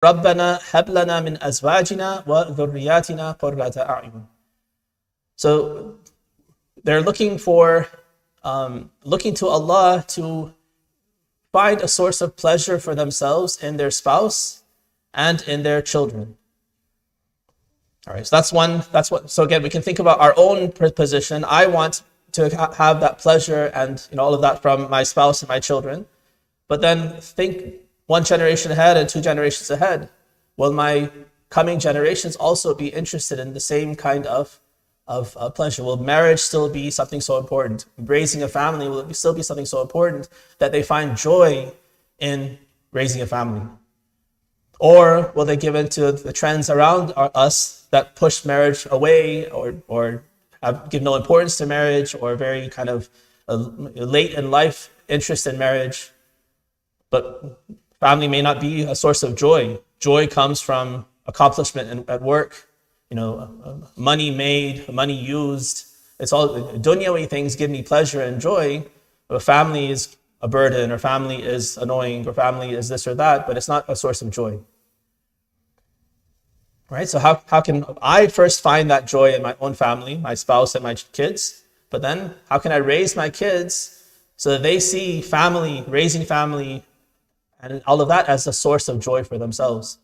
رَبَّنَا هَبْ لَنَا مِنْ أَزْوَاجِنَا وَذُرِّيَّاتِنَا قُرَّةَ أَعْيُنٍ. So they're looking to Allah to find a source of pleasure for themselves in their spouse and in their children. All right, so that's one. So again, we can think about our own position. I want to have that pleasure and all of that from my spouse and my children. But then think one generation ahead and 2 generations ahead. Will my coming generations also be interested in the same kind of pleasure? Will marriage still be something so important? Raising a family, will it still be something so important that they find joy in raising a family? Or will they give in to the trends around us that push marriage away, or give no importance to marriage, or very kind of late in life interest in marriage? But family may not be a source of joy. Joy comes from accomplishment at work, money made, money used. It's all dunyawi things give me pleasure and joy. But family is a burden, or family is annoying, or family is this or that, but it's not a source of joy. Right? So how can I first find that joy in my own family, my spouse and my kids? But then how can I raise my kids so that they see family, raising family, and all of that as a source of joy for themselves?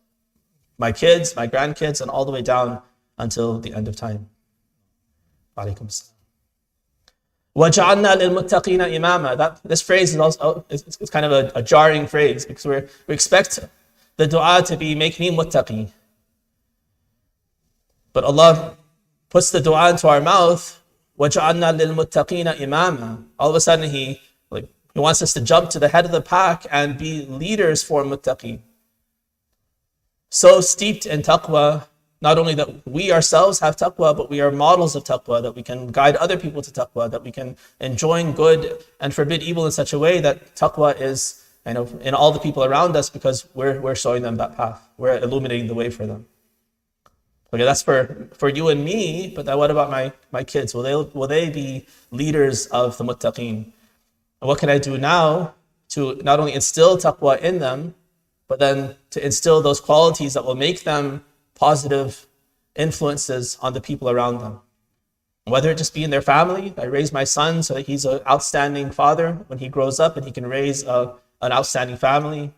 My kids, my grandkids, and all the way down until the end of time. Alaikum salam. وَجَعَلْنَا لِلْمُتَّقِينَ إِمَامًا. This phrase is also it's kind of a jarring phrase, because we expect the dua to be, make me muttaqi. But Allah puts the dua into our mouth, وَجَعَلْنَا لِلْمُتَّقِينَ إِمَامًا. All of a sudden He wants us to jump to the head of the pack and be leaders for muttaqi. So steeped in taqwa, not only that we ourselves have taqwa, but we are models of taqwa, that we can guide other people to taqwa, that we can enjoin good and forbid evil in such a way that taqwa is in all the people around us, because we're showing them that path. We're illuminating the way for them. Okay, that's for you and me, but then what about my kids? Will they be leaders of the muttaqeen? And what can I do now to not only instill taqwa in them, but then to instill those qualities that will make them positive influences on the people around them? Whether it just be in their family, I raise my son so that he's an outstanding father when he grows up and he can raise an outstanding family.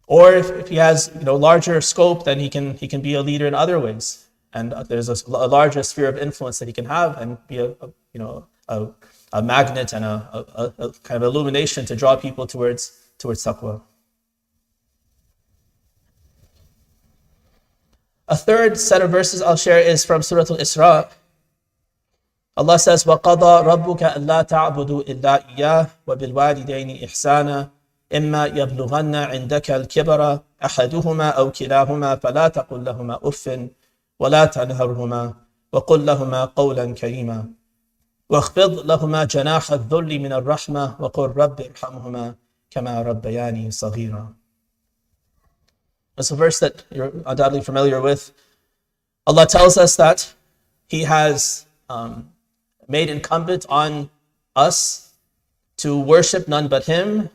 Or if he has larger scope, then he can be a leader in other ways. And there's a larger sphere of influence that he can have, and be a magnet and a kind of illumination to draw people towards taqwa. A third set of verses I'll share is from Surah Al-Isra. Allah says, وَقَضَى رَبُّكَ أَلَّا تَعْبُدُوا إِلَّا إِيَّاهُ وَبِالْوَالِدَيْنِ إِحْسَانًا إِمَّا يَبْلُغَنَّ عِنْدَكَ الْكِبَرَ أَحَدُهُمَا أَوْ كِلَاهُمَا فَلَا تَقُلْ لَهُمَا أُفٍّ وَلَا تَنْهَرْهُمَا وَقُلْ لَهُمَا قَوْلًا كَرِيمًا وَاخْفِضْ لَهُمَا جَنَاحَ الذُّلِّ مِنَ الرَّحْمَةِ وَقُلْ رَبِّ ارْحَمْهُمَا كَمَا رَبَّيَانِي صَغِيرًا. It's a verse that you're undoubtedly familiar with. Allah tells us that He has made incumbent on us to worship none but Him.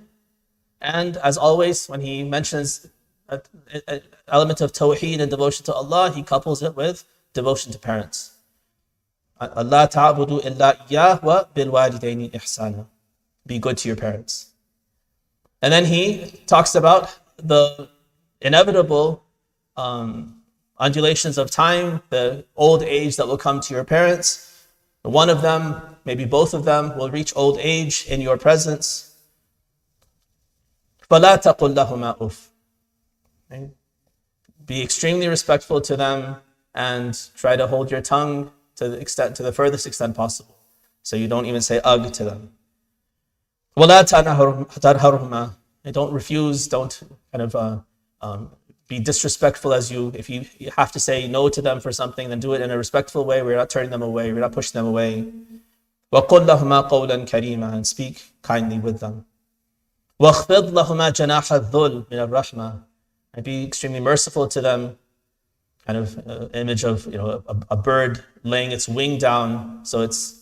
And as always, when He mentions an element of tawheed and devotion to Allah, He couples it with devotion to parents. Allah ta'budu illa iyyah wa bil walidaini ihsana. Be good to your parents. And then He talks about the inevitable undulations of time, the old age that will come to your parents. One of them, maybe both of them, will reach old age in your presence. فَلَا تَقُلْ لَهُمَا أُفٍّ. Be extremely respectful to them and try to hold your tongue to the furthest extent possible, so you don't even say ugh to them. وَلَا تَنْهَرْهُمَا. Don't refuse, don't kind of be disrespectful if you have to say no to them for something, then do it in a respectful way. We're not turning them away, we're not pushing them away. وَقُلْ لَهُمَا قَوْلًا كَرِيمًا. And speak kindly with them. وَاخْفِضْ لَهُمَا جَنَاحَ الذُّلِّ مِنَ الرَّحْمَةِ. And be extremely merciful to them. Kind of image of a bird laying its wing down so its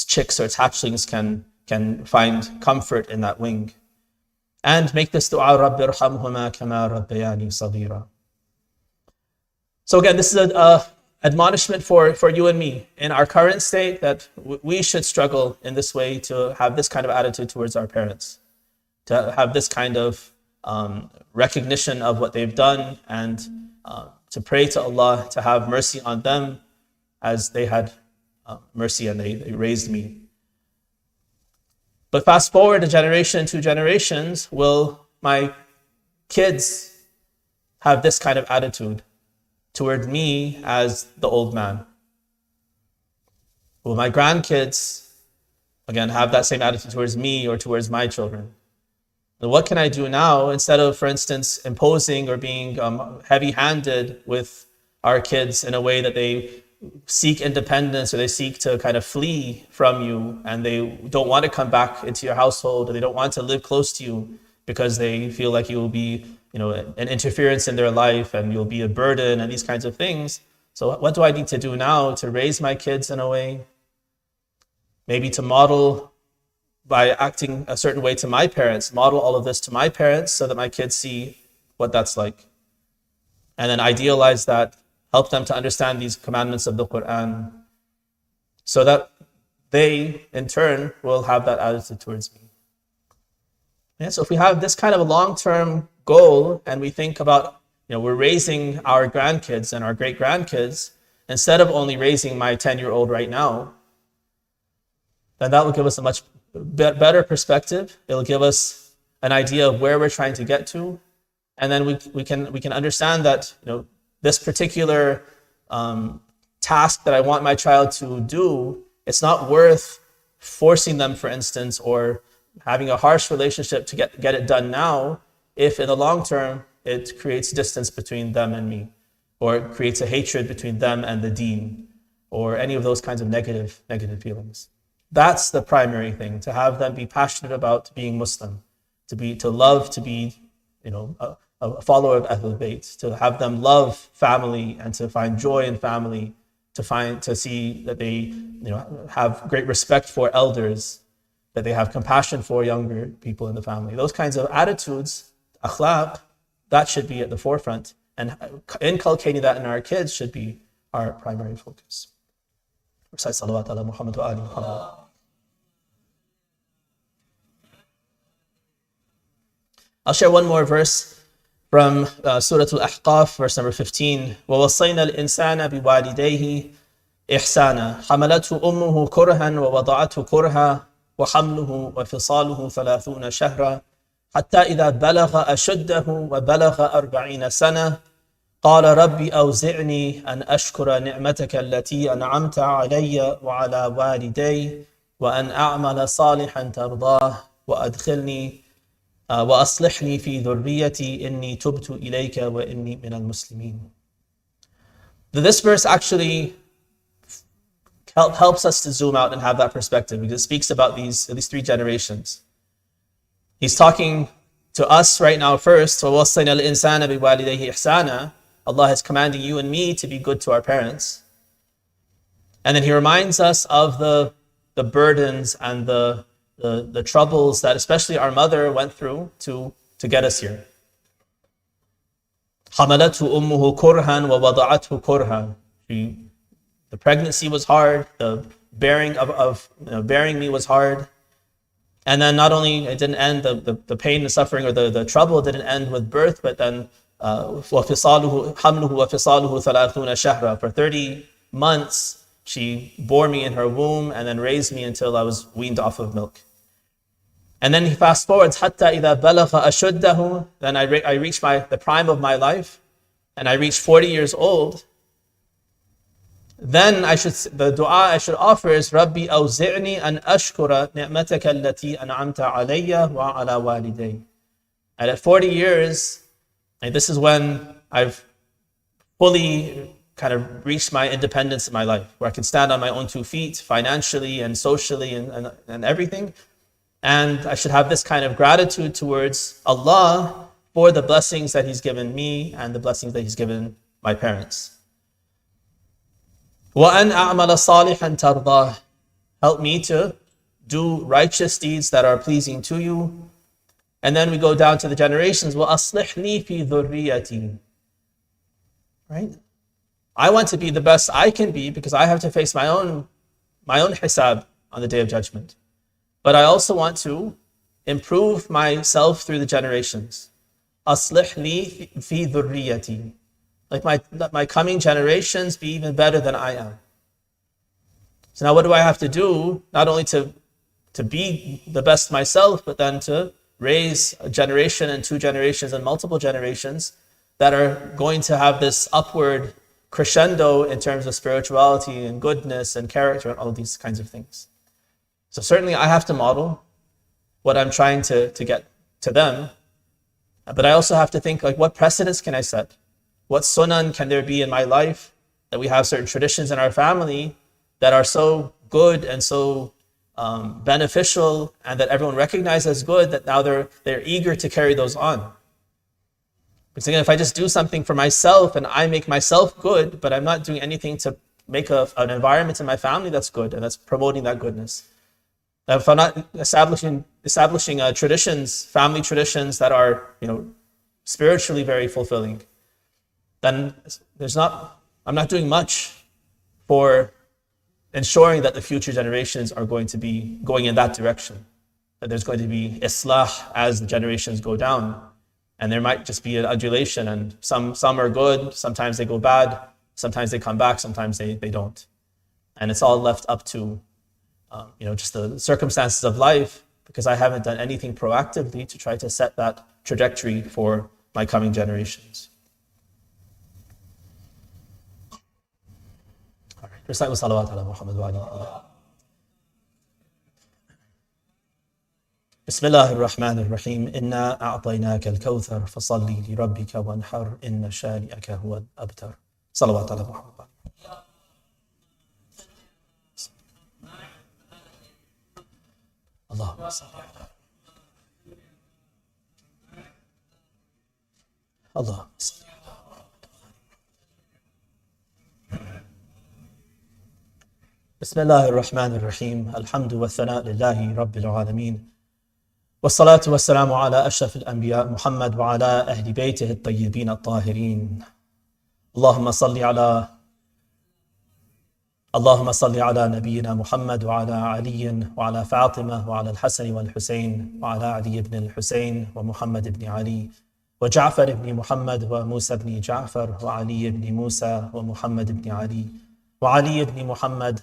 chicks or its hatchlings can find comfort in that wing. And make this dua, Rabbi irhamhuma kama rabbayani saghira. So again, this is a admonishment for you and me in our current state, that we should struggle in this way to have this kind of attitude towards our parents, to have this kind of recognition of what they've done, and to pray to Allah to have mercy on them as they had mercy and they raised me. But fast forward a generation, 2 generations, will my kids have this kind of attitude toward me as the old man? Will my grandkids, again, have that same attitude towards me or towards my children? And what can I do now, instead of, for instance, imposing or being heavy-handed with our kids in a way that they seek independence, or they seek to kind of flee from you, and they don't want to come back into your household, or they don't want to live close to you because they feel like you will be, an interference in their life and you'll be a burden and these kinds of things. So what do I need to do now to raise my kids in a way? Maybe to model by acting a certain way to my parents, model all of this to my parents so that my kids see what that's like. And then idealize that, help them to understand these commandments of the Quran, so that they, in turn, will have that attitude towards me. Yeah, so if we have this kind of a long-term goal, and we think about, we're raising our grandkids and our great-grandkids, instead of only raising my 10-year-old right now, then that will give us a much better perspective. It'll give us an idea of where we're trying to get to. And then we can understand that, this particular task that I want my child to do, it's not worth forcing them, for instance, or having a harsh relationship to get it done now, if in the long term it creates distance between them and me, or it creates a hatred between them and the deen, or any of those kinds of negative feelings. That's the primary thing, to have them be passionate about being Muslim, to love to be, a follower of Ahlul Bayt, to have them love family and to find joy in family, to see that they, have great respect for elders, that they have compassion for younger people in the family. Those kinds of attitudes, akhlaq, that should be at the forefront, and inculcating that in our kids should be our primary focus. Recite salawat ala Muhammad wa ali Muhammad. I'll share one more verse from Surah Al-Ahqaf, verse number 15. وَوَصَّيْنَا الْإِنسَانَ بِوَالِدَيْهِ إِحْسَانًا حَمَلَتْهُ أُمُّهُ كُرْهًا وَوَضَعَتْهُ كُرْهًا وحمله وفصاله 30 شهرا حتى إذا بلغ أشده وبلغ 40 سنة قال ربي أوزعني أن أشكر نعمتك التي أنعمت علي وعلى والدي وأن أعمل صالحا ترضاه وأدخلني وأصلحني في ذريتي إني تبت إليك وإني من المسلمين. This verse actually helps us to zoom out and have that perspective, because it speaks about these 3 generations. He's talking to us right now first. وَوَصَّيْنَا الْإِنسَانَ بِوَالِدَيْهِ إِحْسَانًا. Allah is commanding you and me to be good to our parents. And then he reminds us of the burdens and the troubles that especially our mother went through to get us here. حَمَلَتْهُ أُمُّهُ كُرْهًا وَوَضَعَتْهُ كُرْهًا. The pregnancy was hard. The bearing bearing me was hard. And then not only it didn't end, the pain, the suffering, or the trouble didn't end with birth, but then وَفِصَالُهُ حَمْلُهُ وَفِصَالُهُ 30 شهرا. For 30 months, she bore me in her womb and then raised me until I was weaned off of milk. And then he fast forwards, حَتَّى إِذَا بَلَغَ أَشُدَّهُ. Then I reached the prime of my life, and I reached 40 years old. Then the dua I should offer is Rabbi awzi'ni an ashkura ni'mataka allati an'amta alayya wa ala waliday. And at 40 years, and this is when I've fully kind of reached my independence in my life, where I can stand on my own 2 feet financially and socially and everything. And I should have this kind of gratitude towards Allah for the blessings that He's given me and the blessings that He's given my parents. وَأَنْ أَعْمَلَ صَالِحًا تَرْضَاهُ. Help me to do righteous deeds that are pleasing to you. And then we go down to the generations. وَأَصْلِحْ لِي فِي ذُرِّيَّتِي. Right? I want to be the best I can be because I have to face my own hisab on the Day of Judgment. But I also want to improve myself through the generations. أَصْلِحْ لِي فِي ذُرِّيَّتِي. Let my coming generations be even better than I am. So now what do I have to do? Not only to be the best myself, but then to raise a generation and 2 generations and multiple generations that are going to have this upward crescendo in terms of spirituality and goodness and character and all these kinds of things. So certainly I have to model what I'm trying to get to them, but I also have to think, like, what precedents can I set? What sunan can there be in my life, that we have certain traditions in our family that are so good and so beneficial and that everyone recognizes as good, that now they're eager to carry those on. Because again, if I just do something for myself and I make myself good, but I'm not doing anything to make an environment in my family that's good and that's promoting that goodness. If I'm not establishing traditions, family traditions that are, spiritually very fulfilling, then I'm not doing much for ensuring that the future generations are going to be going in that direction. That there's going to be islah as the generations go down. And there might just be an adulation, and some are good, sometimes they go bad, sometimes they come back, sometimes they don't. And it's all left up to just the circumstances of life, because I haven't done anything proactively to try to set that trajectory for my coming generations. All right, recite salawat ala Muhammad wa alihi. بسم الله الرحمن الرحيم إنا أعطيناك الكوثر فصل لربك وانحر إن شانئك هو الأبتر. صلوات على محمد. اللهم صل على اللهم صل بسم الله الرحمن الرحيم الحمد والثناء لله رب العالمين والصلاة والسلام على أشرف الأنبياء محمد وعلى أهل بيته الطيبين الطاهرين. اللهم صل على نبينا محمد وعلى علي وعلى فاطمة وعلى الحسن والحسين وعلى علي بن الحسين ومحمد بن علي وجعفر بن محمد وموسى بن جعفر وعلي بن موسى ومحمد بن علي وعلي بن محمد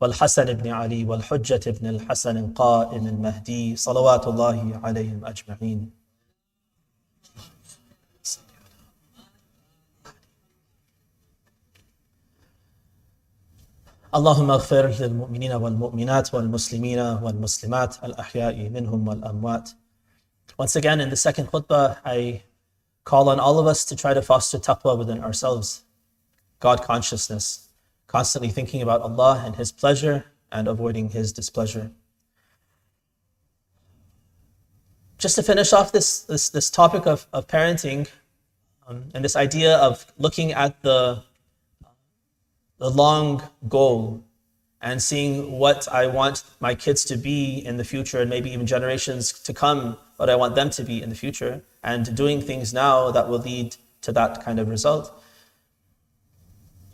والحسن بن علي والحجة بن الحسن القائم المهدي صلوات الله عليهم أجمعين. اللهم اغفر للمؤمنين والمؤمنات والمسلمين والمسلمات الأحياء منهم والأموات. Once again, in the second khutbah, I call on all of us to try to foster taqwa within ourselves, God consciousness, constantly thinking about Allah and His pleasure and avoiding His displeasure. Just to finish off this topic of parenting, and this idea of looking at the long goal and seeing what I want my kids to be in the future, and maybe even generations to come, what I want them to be in the future, and doing things now that will lead to that kind of result.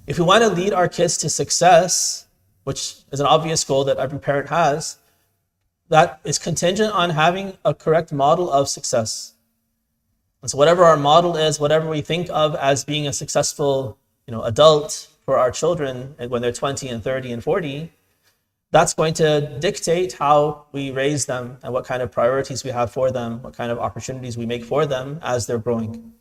If we want to lead our kids to success, which is an obvious goal that every parent has, that is contingent on having a correct model of success. And so whatever our model is, whatever we think of as being a successful, adult for our children when they're 20 and 30 and 40, that's going to dictate how we raise them and what kind of priorities we have for them, what kind of opportunities we make for them as they're growing.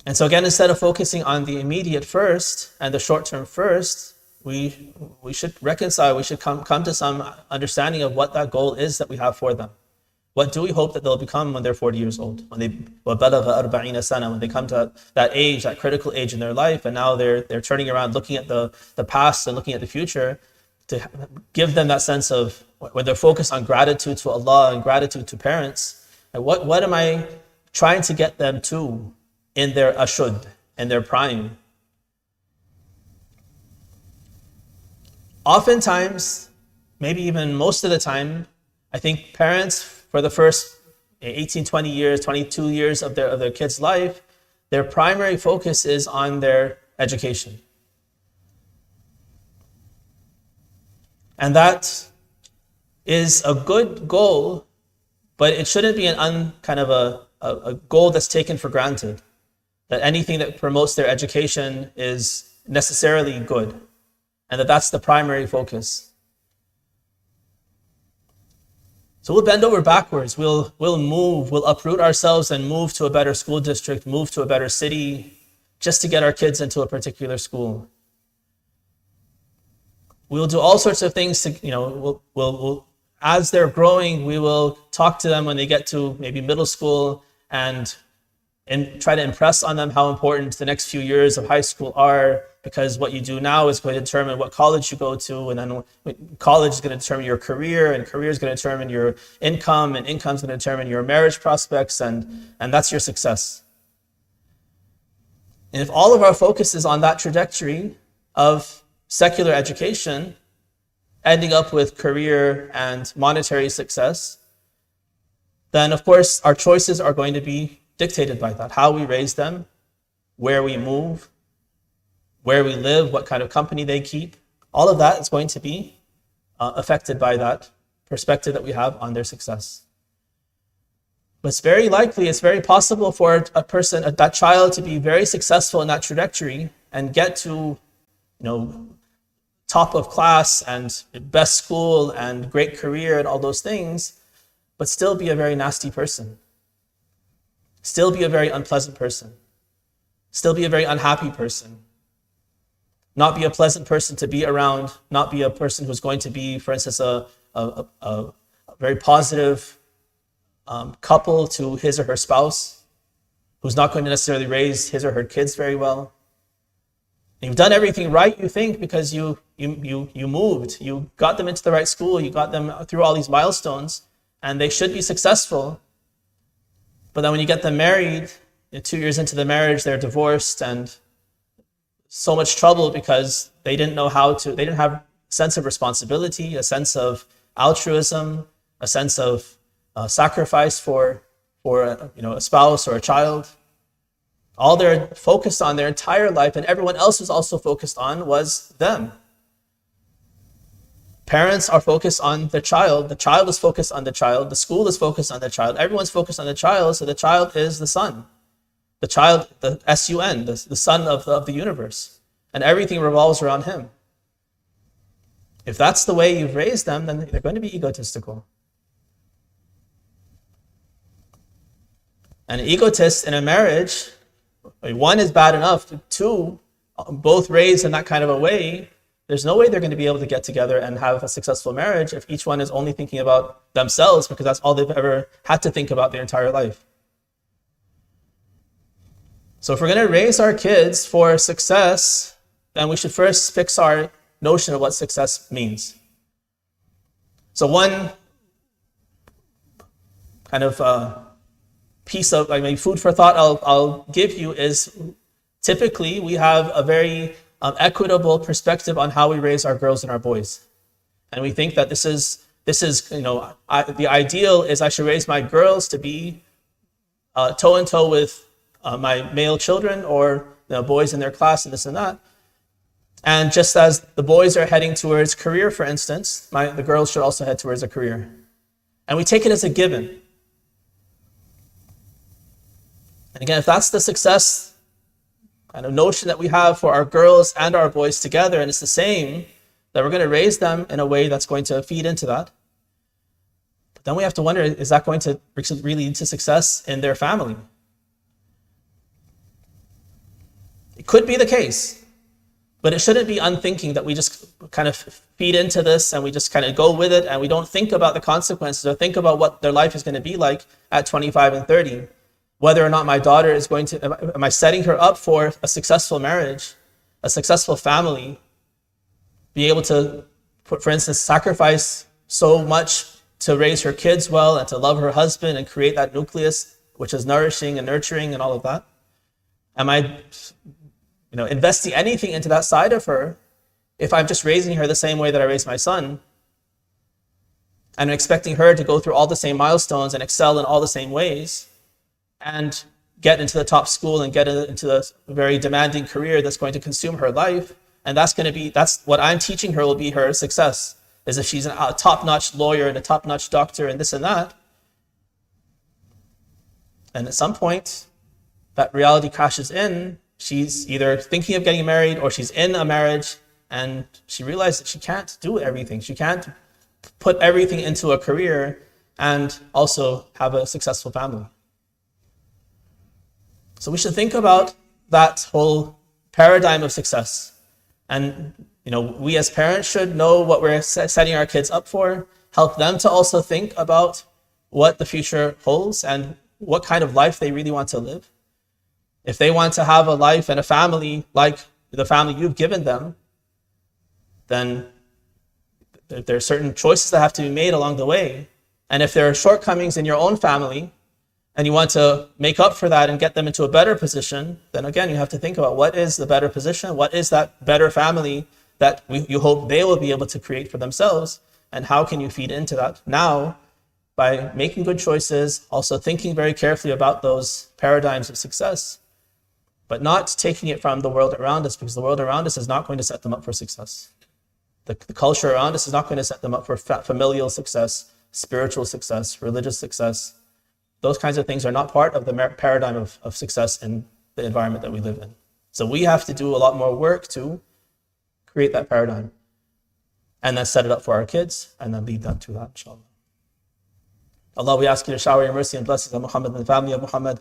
And so again, instead of focusing on the immediate first and the short term first, we should reconcile, we should come to some understanding of what that goal is that we have for them. What do we hope that they'll become when they're 40 years old? When they come to that age, that critical age in their life, and now they're turning around, looking at the past and looking at the future, to give them that sense of, when they're focused on gratitude to Allah and gratitude to parents, and what am I trying to get them to in their ashud, in their prime? Oftentimes, maybe even most of the time, I think parents, for the first 18, 20 years, 22 years of their kid's life, their primary focus is on their education. And that is a good goal, but it shouldn't be kind of a goal that's taken for granted, that anything that promotes their education is necessarily good, and that's the primary focus. So we'll bend over backwards, we'll move, we'll uproot ourselves and move to a better school district, move to a better city, just to get our kids into a particular school. We'll do all sorts of things to, we'll as they're growing, we will talk to them when they get to maybe middle school and try to impress on them how important the next few years of high school are, because what you do now is going to determine what college you go to, and then college is going to determine your career, and career is going to determine your income, and income is going to determine your marriage prospects, and that's your success. And if all of our focus is on that trajectory of secular education, ending up with career and monetary success, then of course our choices are going to be dictated by that. How we raise them, where we move, where we live, what kind of company they keep, all of that is going to be affected by that perspective that we have on their success. But it's very likely, it's very possible for that child to be very successful in that trajectory and get to, top of class and best school and great career and all those things, but still be a very nasty person. Still be a very unpleasant person. Still be a very unhappy person. Not be a pleasant person to be around. Not be a person who's going to be, for instance, a very positive couple to his or her spouse, who's not going to necessarily raise his or her kids very well. And you've done everything right, you think, because you moved. You got them into the right school. You got them through all these milestones, and they should be successful. But then when you get them married, 2 years into the marriage, they're divorced, and so much trouble because they didn't have a sense of responsibility, a sense of altruism, a sense of sacrifice for a spouse or a child. All they're focused on their entire life, and everyone else was also focused on, was them. Parents are focused on the child is focused on the child, the school is focused on the child, everyone's focused on the child, so the child is the son. The child, the S-U-N, the son of the universe. And everything revolves around him. If that's the way you've raised them, then they're going to be egotistical. And an egotist in a marriage, one is bad enough, two, both raised in that kind of a way, there's no way they're going to be able to get together and have a successful marriage if each one is only thinking about themselves, because that's all they've ever had to think about their entire life. So if we're going to raise our kids for success, then we should first fix our notion of what success means. So one kind of piece of food for thought I'll give you is, typically we have a very equitable perspective on how we raise our girls and our boys, and we think that this is the ideal is I should raise my girls to be toe in toe with my male children, or the boys in their class, and this and that. And just as the boys are heading towards career, for instance, the girls should also head towards a career, and we take it as a given. And again, if that's the success kind of notion that we have for our girls and our boys together, and it's the same, that we're going to raise them in a way that's going to feed into that. But then we have to wonder, is that going to really lead to success in their family? It could be the case, but it shouldn't be unthinking that we just kind of feed into this and we just kind of go with it, and we don't think about the consequences or think about what their life is going to be like at 25 and 30. Whether or not my daughter is going to, am I setting her up for a successful marriage, a successful family, be able to, for instance, sacrifice so much to raise her kids well and to love her husband and create that nucleus which is nourishing and nurturing and all of that? Am I investing anything into that side of her if I'm just raising her the same way that I raised my son? and expecting her to go through all the same milestones and excel in all the same ways and get into the top school and get into a very demanding career that's going to consume her life. And that's what I'm teaching her will be her success, is if she's a top-notch lawyer and a top-notch doctor and this and that. And at some point, that reality crashes in. She's either thinking of getting married or she's in a marriage and she realizes that she can't do everything. She can't put everything into a career and also have a successful family. So we should think about that whole paradigm of success. And we as parents should know what we're setting our kids up for, help them to also think about what the future holds and what kind of life they really want to live. If they want to have a life and a family like the family you've given them, then there are certain choices that have to be made along the way. And if there are shortcomings in your own family and you want to make up for that and get them into a better position, then again, you have to think about what is the better position, what is that better family that you hope they will be able to create for themselves, and how can you feed into that now by making good choices, also thinking very carefully about those paradigms of success, but not taking it from the world around us, because the world around us is not going to set them up for success. The culture around us is not going to set them up for familial success, spiritual success, religious success. Those kinds of things are not part of the paradigm of success in the environment that we live in. So we have to do a lot more work to create that paradigm and then set it up for our kids and then lead them to that, inshallah. Allah, we ask you to shower your mercy and blessings on Muhammad and the family of Muhammad.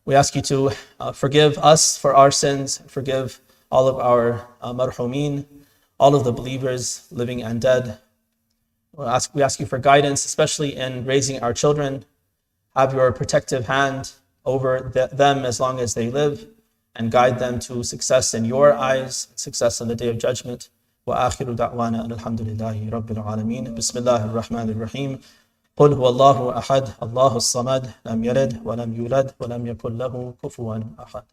We ask you to forgive us for our sins, forgive all of our marhumeen, all of the believers, living and dead. We ask you for guidance, especially in raising our children. Have your protective hand over them as long as they live, and guide them to success in your eyes, success on the Day of Judgment. وآخر دعوانا أن الحمد لله رب العالمين. بسم الله الرحمن الرحيم. قل هو الله أحد الله الصمد لم يلد ولم يولد ولم يكن له كفوا أحد.